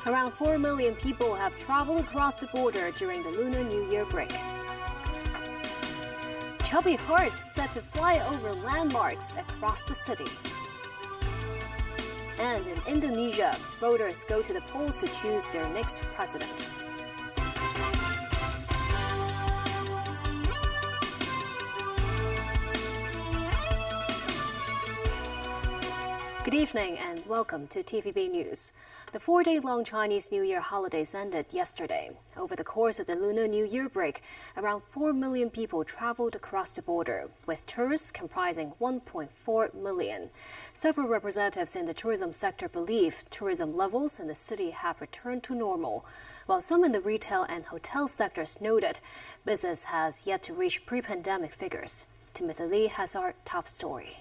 Around 4 million people have traveled across the border during the Lunar New Year break. Chubby hearts set to fly over landmarks across the city. And in Indonesia, voters go to the polls to choose their next president. Good evening and welcome to TVB News. The 4-day-long Chinese New Year holidays ended yesterday. Over the course of the Lunar New Year break, around 4 million people traveled across the border, with tourists comprising 1.4 million. Several representatives in the tourism sector believe tourism levels in the city have returned to normal, while some in the retail and hotel sectors noted business has yet to reach pre-pandemic figures. Timothy Lee has our top story.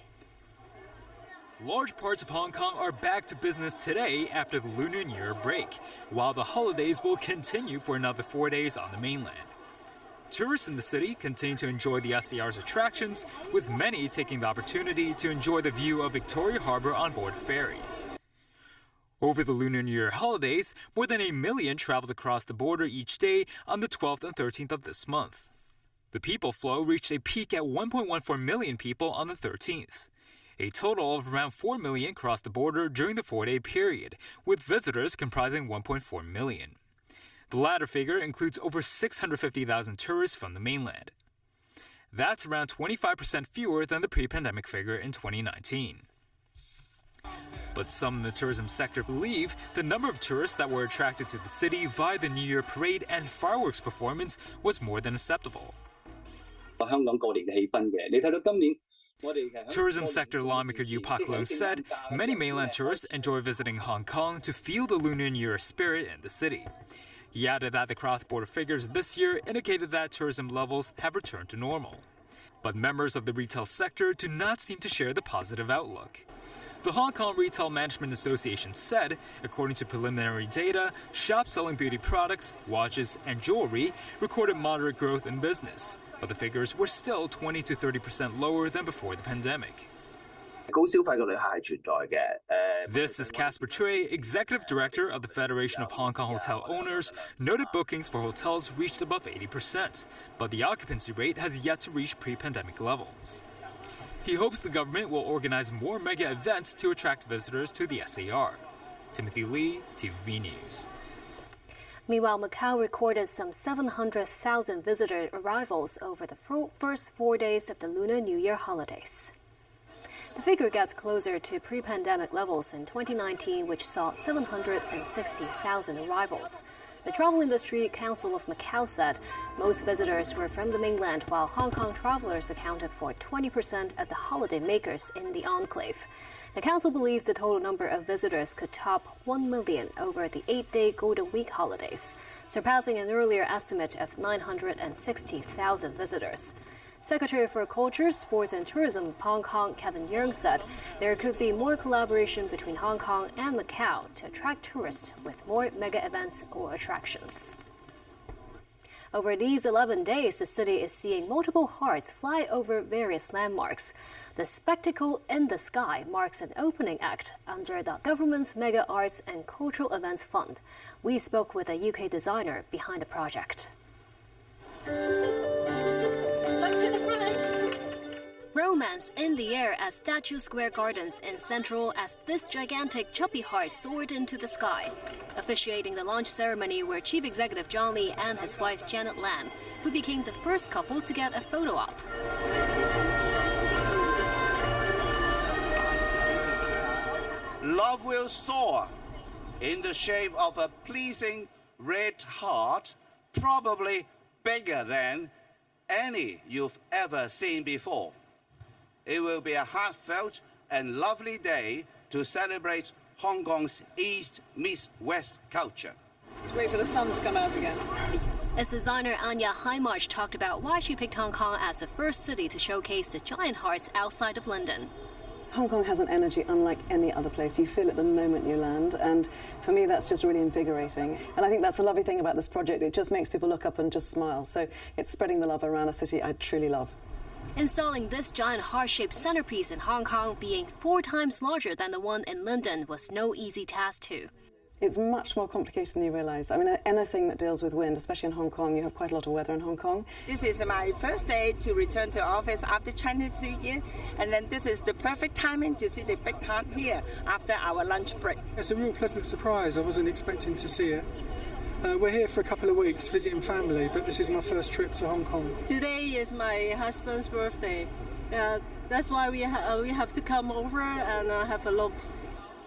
Large parts of Hong Kong are back to business today after the Lunar New Year break, while the holidays will continue for another 4 days on the mainland. Tourists in the city continue to enjoy the SAR's attractions, with many taking the opportunity to enjoy the view of Victoria Harbour on board ferries. Over the Lunar New Year holidays, more than 1 million traveled across the border each day on the 12th and 13th of this month. The people flow reached a peak at 1.14 million people on the 13th. A total of around 4 million crossed the border during the 4-day period, with visitors comprising 1.4 million. The latter figure includes over 650,000 tourists from the mainland. That's around 25% fewer than the pre-pandemic figure in 2019. But some in the tourism sector believe the number of tourists that were attracted to the city via the New Year parade and fireworks performance was more than acceptable. Tourism sector lawmaker Yu Pak Leung said many mainland tourists enjoy visiting Hong Kong to feel the Lunar New Year spirit in the city. He added that the cross-border figures this year indicated that tourism levels have returned to normal. But members of the retail sector do not seem to share the positive outlook. The Hong Kong Retail Management Association said, according to preliminary data, shops selling beauty products, watches, and jewelry recorded moderate growth in business, but the figures were still 20 to 30% lower than before the pandemic. This is Casper Chui, Executive Director of the Federation of Hong Kong Hotel Owners, noted bookings for hotels reached above 80%, but the occupancy rate has yet to reach pre-pandemic levels. He hopes the government will organize more mega events to attract visitors to the SAR. Timothy Lee, TVB News. Meanwhile, Macau recorded some 700,000 visitor arrivals over the first 4 days of the Lunar New Year holidays. The figure gets closer to pre-pandemic levels in 2019, which saw 760,000 arrivals. The Travel Industry Council of Macau said most visitors were from the mainland, while Hong Kong travelers accounted for 20% of the holiday makers in the enclave. The council believes the total number of visitors could top 1 million over the 8-day Golden Week holidays, surpassing an earlier estimate of 960,000 visitors. Secretary for Culture, Sports and Tourism of Hong Kong, Kevin Yeung, said there could be more collaboration between Hong Kong and Macau to attract tourists with more mega events or attractions. Over these 11 days, the city is seeing multiple hearts fly over various landmarks. The Spectacle in the Sky marks an opening act under the government's Mega Arts and Cultural Events Fund. We spoke with a UK designer behind the project. Romance in the air at Statue Square Gardens in Central as this gigantic chubby heart soared into the sky. Officiating the launch ceremony were Chief Executive John Lee and his wife Janet Lam, who became the first couple to get a photo op. Love will soar in the shape of a pleasing red heart, probably bigger than any you've ever seen before. It will be a heartfelt and lovely day to celebrate Hong Kong's East meets West culture. Wait for the sun to come out again. As designer Anya Highmarch talked about why she picked Hong Kong as the first city to showcase the giant hearts outside of London. Hong Kong has an energy unlike any other place. You feel it the moment you land, and for me that's just really invigorating. And I think that's the lovely thing about this project. It just makes people look up and just smile. So it's spreading the love around a city I truly love. Installing this giant heart-shaped centerpiece in Hong Kong, being 4 times larger than the one in London, was no easy task too. It's much more complicated than you realise. I mean, anything that deals with wind, especially in Hong Kong, you have quite a lot of weather in Hong Kong. This is my first day to return to office after Chinese New Year, and then this is the perfect timing to see the big heart here after our lunch break. It's a real pleasant surprise. I wasn't expecting to see it. We're here for a couple of weeks visiting family, but this is my first trip to Hong Kong. Today is my husband's birthday. That's why we have to come over and have a look.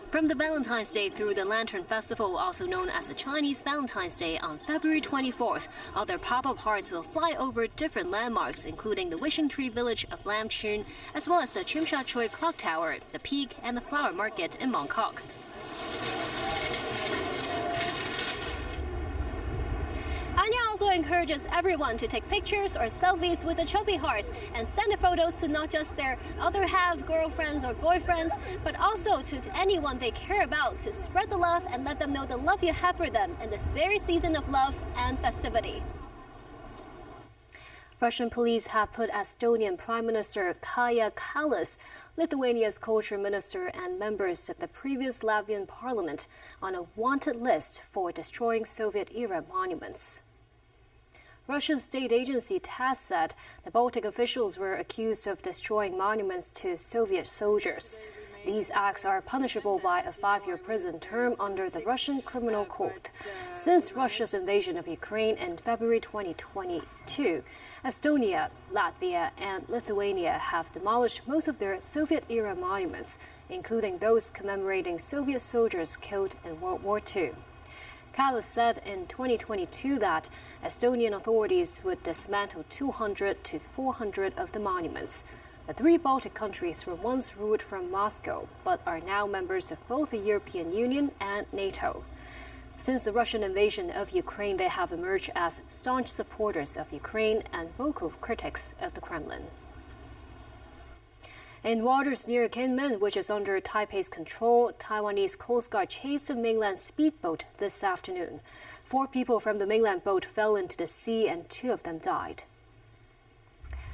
From the Valentines Day through the Lantern Festival, also known as the Chinese Valentine's Day on February 24th, other pop-up hearts will fly over different landmarks, including the Wishing Tree Village of Lam Tsuen, as well as the Tsim Sha Tsui Clock Tower, the Peak, and the Flower Market in Mong Kok. Anya also encourages everyone to take pictures or selfies with the chubby hearts and send the photos to not just their other half, girlfriends or boyfriends, but also to anyone they care about, to spread the love and let them know the love you have for them in this very season of love and festivity. Russian police have put Estonian Prime Minister Kaja Kallas, Lithuania's culture minister, and members of the previous Latvian parliament on a wanted list for destroying Soviet-era monuments. Russia's state agency TASS said the Baltic officials were accused of destroying monuments to Soviet soldiers. These acts are punishable by a 5-year prison term under the Russian Criminal Code. Since Russia's invasion of Ukraine in February 2022, Estonia, Latvia, and Lithuania have demolished most of their Soviet-era monuments, including those commemorating Soviet soldiers killed in World War II. Kallas said in 2022 that Estonian authorities would dismantle 200 to 400 of the monuments. The 3 Baltic countries were once ruled from Moscow, but are now members of both the European Union and NATO. Since the Russian invasion of Ukraine, they have emerged as staunch supporters of Ukraine and vocal critics of the Kremlin. In waters near Kinmen, which is under Taipei's control, Taiwanese Coast Guard chased a mainland speedboat this afternoon. 4 people from the mainland boat fell into the sea and 2 of them died.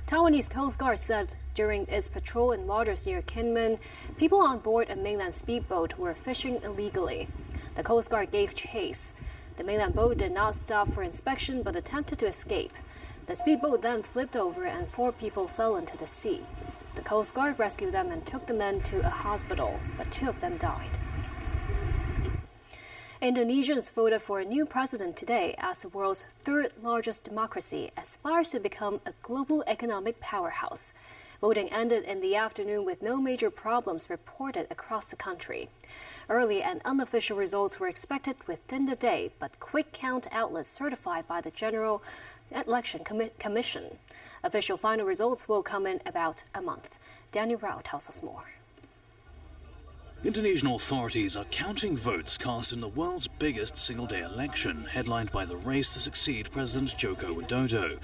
Taiwanese Coast Guard said during its patrol in waters near Kinmen, people on board a mainland speedboat were fishing illegally. The Coast Guard gave chase. The mainland boat did not stop for inspection but attempted to escape. The speedboat then flipped over and 4 people fell into the sea. The Coast Guard rescued them and took the men to a hospital, but 2 of them died. Indonesians voted for a new president today as the world's 3rd largest democracy aspires to become a global economic powerhouse. Voting ended in the afternoon with no major problems reported across the country. Early and unofficial results were expected within the day, but quick count outlets certified by the General Election Commission. Official final results will come in about a month. Daniel Rao tells us more. Indonesian authorities are counting votes cast in the world's biggest single-day election, headlined by the race to succeed President Joko Widodo.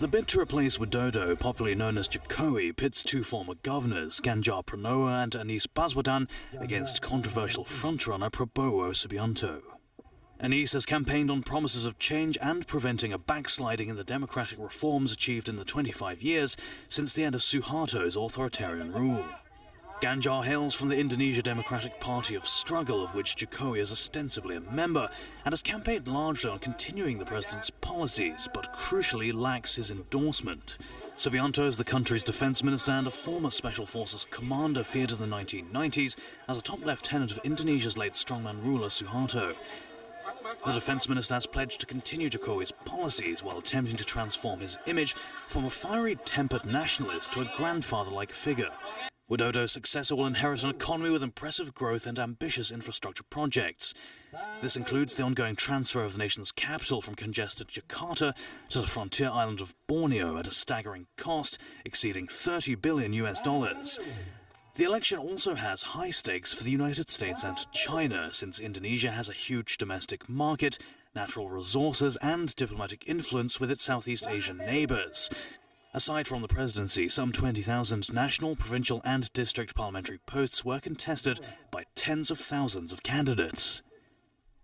The bid to replace Widodo, popularly known as Jokowi, pits 2 former governors, Ganjar Pranowo and Anies Baswedan, against controversial frontrunner Prabowo Subianto. Anies has campaigned on promises of change and preventing a backsliding in the democratic reforms achieved in the 25 years since the end of Suharto's authoritarian rule. Ganjar hails from the Indonesia Democratic Party of Struggle, of which Jokowi is ostensibly a member, and has campaigned largely on continuing the president's policies, but crucially lacks his endorsement. Subianto is the country's defense minister and a former Special Forces commander feared in the 1990s as a top lieutenant of Indonesia's late strongman ruler Suharto. The defense minister has pledged to continue Jokowi's policies while attempting to transform his image from a fiery-tempered nationalist to a grandfather-like figure. Widodo's successor will inherit an economy with impressive growth and ambitious infrastructure projects. This includes the ongoing transfer of the nation's capital from congested Jakarta to the frontier island of Borneo at a staggering cost exceeding $30 billion. The election also has high stakes for the United States and China, since Indonesia has a huge domestic market, natural resources and diplomatic influence with its Southeast Asian neighbours. Aside from the presidency, some 20,000 national, provincial and district parliamentary posts were contested by tens of thousands of candidates.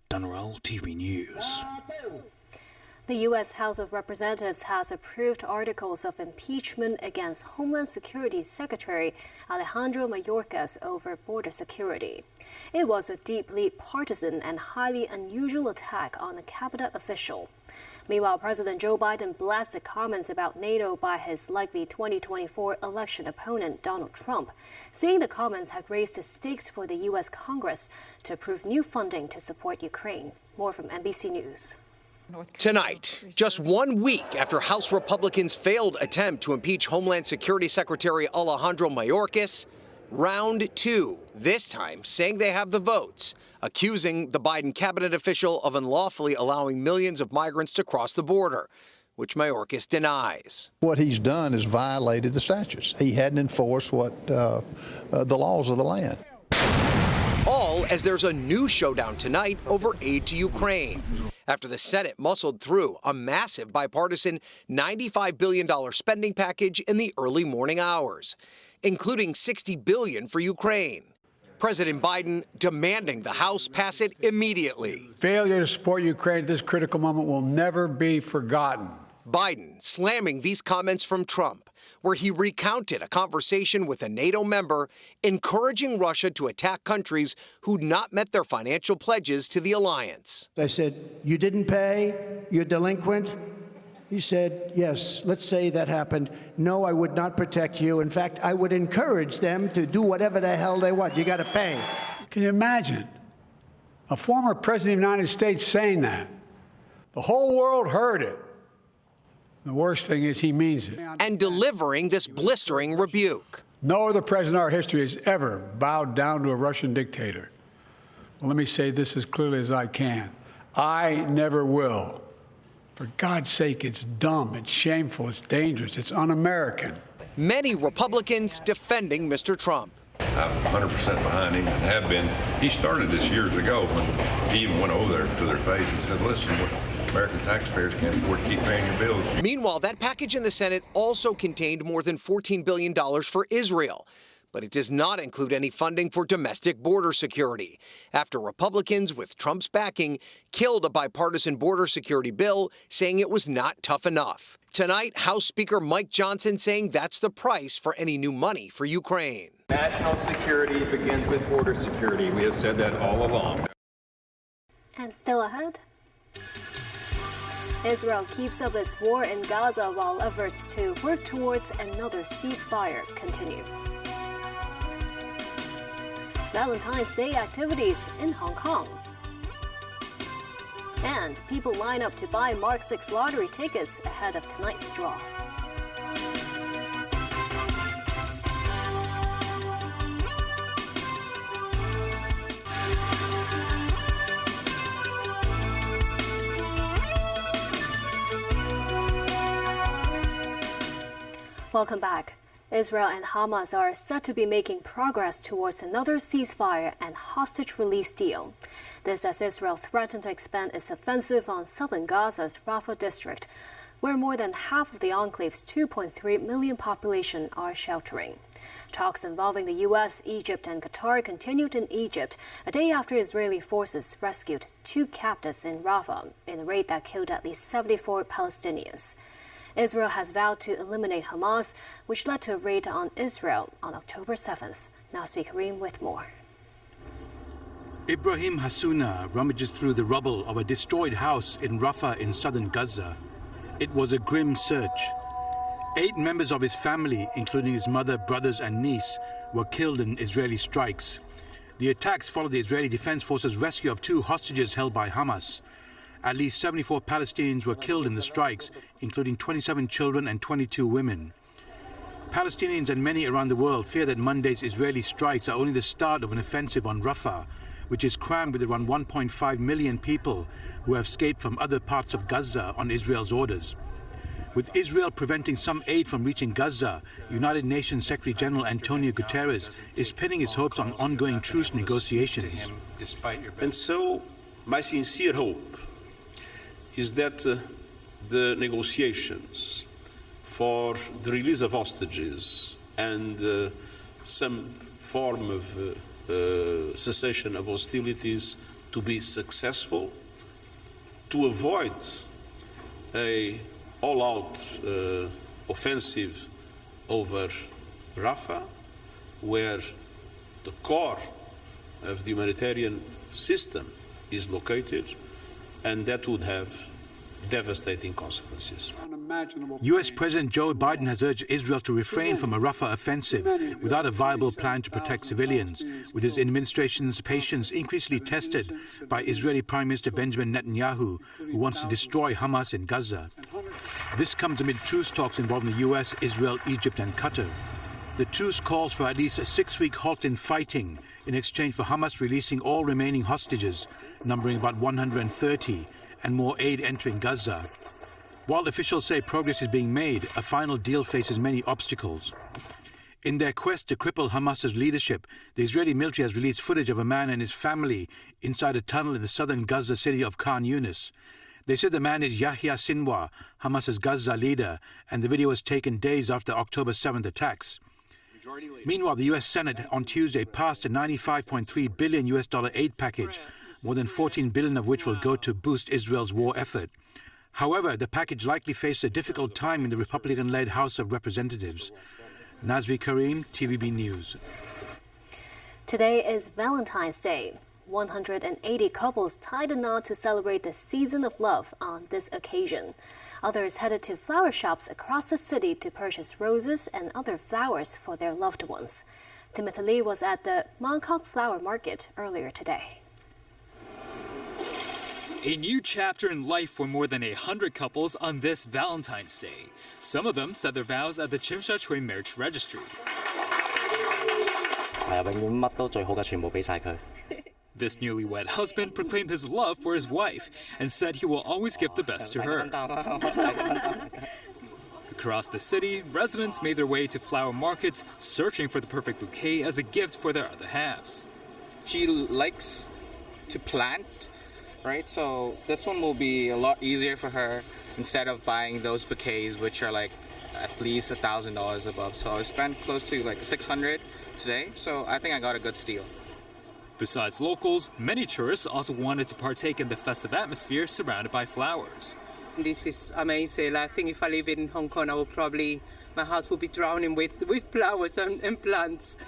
Dan Rowell, TV News. The U.S. House of Representatives has approved articles of impeachment against Homeland Security Secretary Alejandro Mayorkas over border security. It was a deeply partisan and highly unusual attack on a cabinet official. Meanwhile, President Joe Biden blasted comments about NATO by his likely 2024 election opponent, Donald Trump, saying the comments have raised the stakes for the U.S. Congress to approve new funding to support Ukraine. More from NBC News. Tonight, just 1 week after House Republicans' failed attempt to impeach Homeland Security Secretary Alejandro Mayorkas, round two, this time saying they have the votes, accusing the Biden cabinet official of unlawfully allowing millions of migrants to cross the border, which Mayorkas denies. What he's done is violated the statutes. He hadn't enforced the laws of the land. All as there's a new showdown tonight over aid to Ukraine, after the Senate muscled through a massive bipartisan $95 billion spending package in the early morning hours, including $60 billion for Ukraine. President Biden demanding the House pass it immediately. Failure to support Ukraine at this critical moment will never be forgotten. Biden slamming these comments from Trump, where he recounted a conversation with a NATO member encouraging Russia to attack countries who'd not met their financial pledges to the alliance. I said, "You didn't pay? You're delinquent?" He said, "Yes, let's say that happened. No, I would not protect you. In fact, I would encourage them to do whatever the hell they want. You got to pay." Can you imagine a former president of the United States saying that? The whole world heard it. The worst thing is he means it. And delivering this blistering rebuke. No other president in our history has ever bowed down to a Russian dictator. Well, let me say this as clearly as I can. I never will. For God's sake, it's dumb, it's shameful, it's dangerous, it's un-American. Many Republicans defending Mr. Trump. I'm 100% behind him and have been. He started this years ago when he even went over there to their face and said, "Listen, American taxpayers can't afford to keep paying your bills." Meanwhile, that package in the Senate also contained more than $14 billion for Israel. But it does not include any funding for domestic border security, after Republicans with Trump's backing killed a bipartisan border security bill, saying it was not tough enough. Tonight, House Speaker Mike Johnson saying that's the price for any new money for Ukraine. National security begins with border security. We have said that all along. And still ahead, Israel keeps up its war in Gaza while efforts to work towards another ceasefire continue. Valentine's Day activities in Hong Kong. And people line up to buy Mark 6 lottery tickets ahead of tonight's draw. Welcome back. Israel and Hamas are said to be making progress towards another ceasefire and hostage release deal. This as Israel threatened to expand its offensive on southern Gaza's Rafah district, where more than half of the enclave's 2.3 million population are sheltering. Talks involving the U.S., Egypt, and Qatar continued in Egypt a day after Israeli forces rescued 2 captives in Rafah in a raid that killed at least 74 Palestinians. Israel has vowed to eliminate Hamas, which led to a raid on Israel on October 7th. Now speak Kareem with more. Ibrahim Hassouna rummages through the rubble of a destroyed house in Rafah in southern Gaza. It was a grim search. 8 members of his family, including his mother, brothers and niece, were killed in Israeli strikes. The attacks followed the Israeli Defense Forces' rescue of 2 hostages held by Hamas. At least 74 Palestinians were killed in the strikes, including 27 children and 22 women. Palestinians and many around the world fear that Monday's Israeli strikes are only the start of an offensive on Rafah, which is crammed with around 1.5 million people who have escaped from other parts of Gaza on Israel's orders. With Israel preventing some aid from reaching Gaza, United Nations Secretary General Antonio Guterres is pinning his hopes on ongoing truce negotiations. And so, my sincere hope is that the negotiations for the release of hostages and some form of cessation of hostilities to be successful, to avoid an all-out offensive over Rafah, where the core of the humanitarian system is located, and that would have devastating consequences. U.S. President Joe Biden has urged Israel to refrain from a Rafah offensive without a viable plan to protect civilians, with his administration's patience increasingly tested by Israeli Prime Minister Benjamin Netanyahu, who wants to destroy Hamas in Gaza. This comes amid truce talks involving the U.S., Israel, Egypt and Qatar. The truce calls for at least a 6-week halt in fighting in exchange for Hamas releasing all remaining hostages, numbering about 130, and more aid entering Gaza. While officials say progress is being made, a final deal faces many obstacles. In their quest to cripple Hamas's leadership, the Israeli military has released footage of a man and his family inside a tunnel in the southern Gaza city of Khan Yunis. They said the man is Yahya Sinwar, Hamas's Gaza leader, and the video was taken days after October 7th attacks. Meanwhile, the U.S. Senate on Tuesday passed a $95.3 billion US aid package, more than $14 billion of which will go to boost Israel's war effort. However, the package likely faces a difficult time in the Republican-led House of Representatives. Nazri Karim, TVB News. Today is Valentine's Day. 180 couples tied a knot to celebrate the season of love on this occasion. Others headed to flower shops across the city to purchase roses and other flowers for their loved ones. Timothy Lee was at the Macau Flower Market earlier today. A new chapter in life for more than 100 couples on this Valentine's Day. Some of them said their vows at the Tsim Sha Tsui Marriage Registry. This newlywed husband proclaimed his love for his wife and said he will always give the best to her. Across the city, residents made their way to flower markets, searching for the perfect bouquet as a gift for their other halves. She likes to plant, right? So this one will be a lot easier for her instead of buying those bouquets, which are like at least $1,000 above. So I spent close to like $600 today. So I think I got a good steal. Besides locals, many tourists also wanted to partake in the festive atmosphere surrounded by flowers. This is amazing. I think if I live in Hong Kong, my house will be drowning with flowers and plants.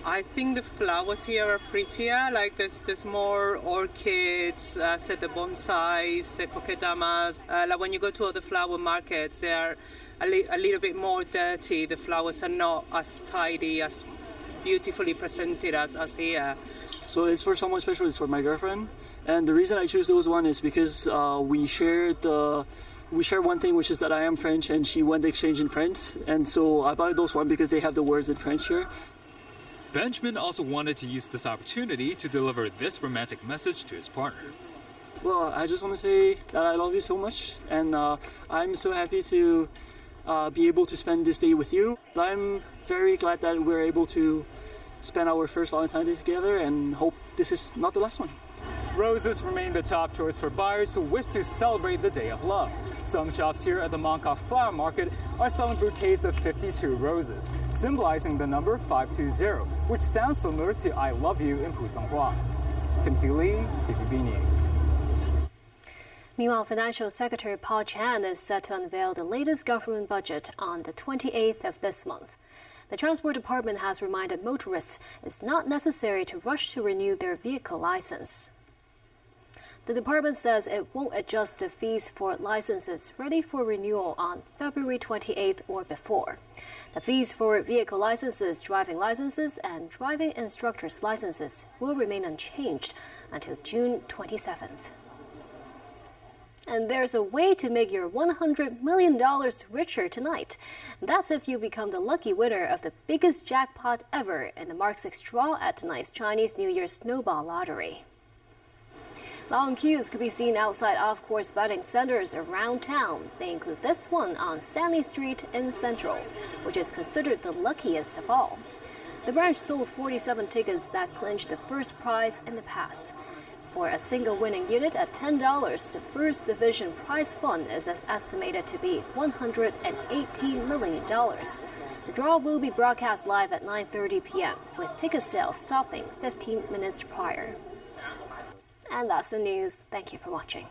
I think the flowers here are prettier. Like there's more orchids, the bonsais, the kokedamas. Like when you go to other flower markets, they are a little bit more dirty. The flowers are not as tidy, as beautifully presented as here. So it's for someone special. It's for my girlfriend, and the reason I choose those one is because we share one thing, which is that I am French and she went to exchange in France, and so I bought those one because they have the words in French here. Benjamin also wanted to use this opportunity to deliver this romantic message to his partner. Well, I just want to say that I love you so much, and I'm so happy to be able to spend this day with you. I'm very glad that we're able to spend our first Valentine's Day together, and hope this is not the last one. Roses remain the top choice for buyers who wish to celebrate the Day of Love. Some shops here at the Macau Flower Market are selling bouquets of 52 roses, symbolizing the number 520, which sounds similar to I love you in Putonghua. Timothy Lee, TVB News. Meanwhile, Financial Secretary Paul Chan is set to unveil the latest government budget on the 28th of this month. The Transport Department has reminded motorists it's not necessary to rush to renew their vehicle license. The department says it won't adjust the fees for licenses ready for renewal on February 28th or before. The fees for vehicle licenses, driving licenses, and driving instructors' licenses will remain unchanged until June 27th. And there's a way to make your $100 million richer tonight. That's if you become the lucky winner of the biggest jackpot ever in the Mark 6 draw at tonight's Chinese New Year Snowball Lottery. Long queues could be seen outside off-course betting centers around town. They include this one on Stanley Street in Central, which is considered the luckiest of all. The branch sold 47 tickets that clinched the first prize in the past. For a single winning unit at $10, the first division prize fund is estimated to be $118 million. The draw will be broadcast live at 9:30 p.m., with ticket sales stopping 15 minutes prior. And that's the news. Thank you for watching.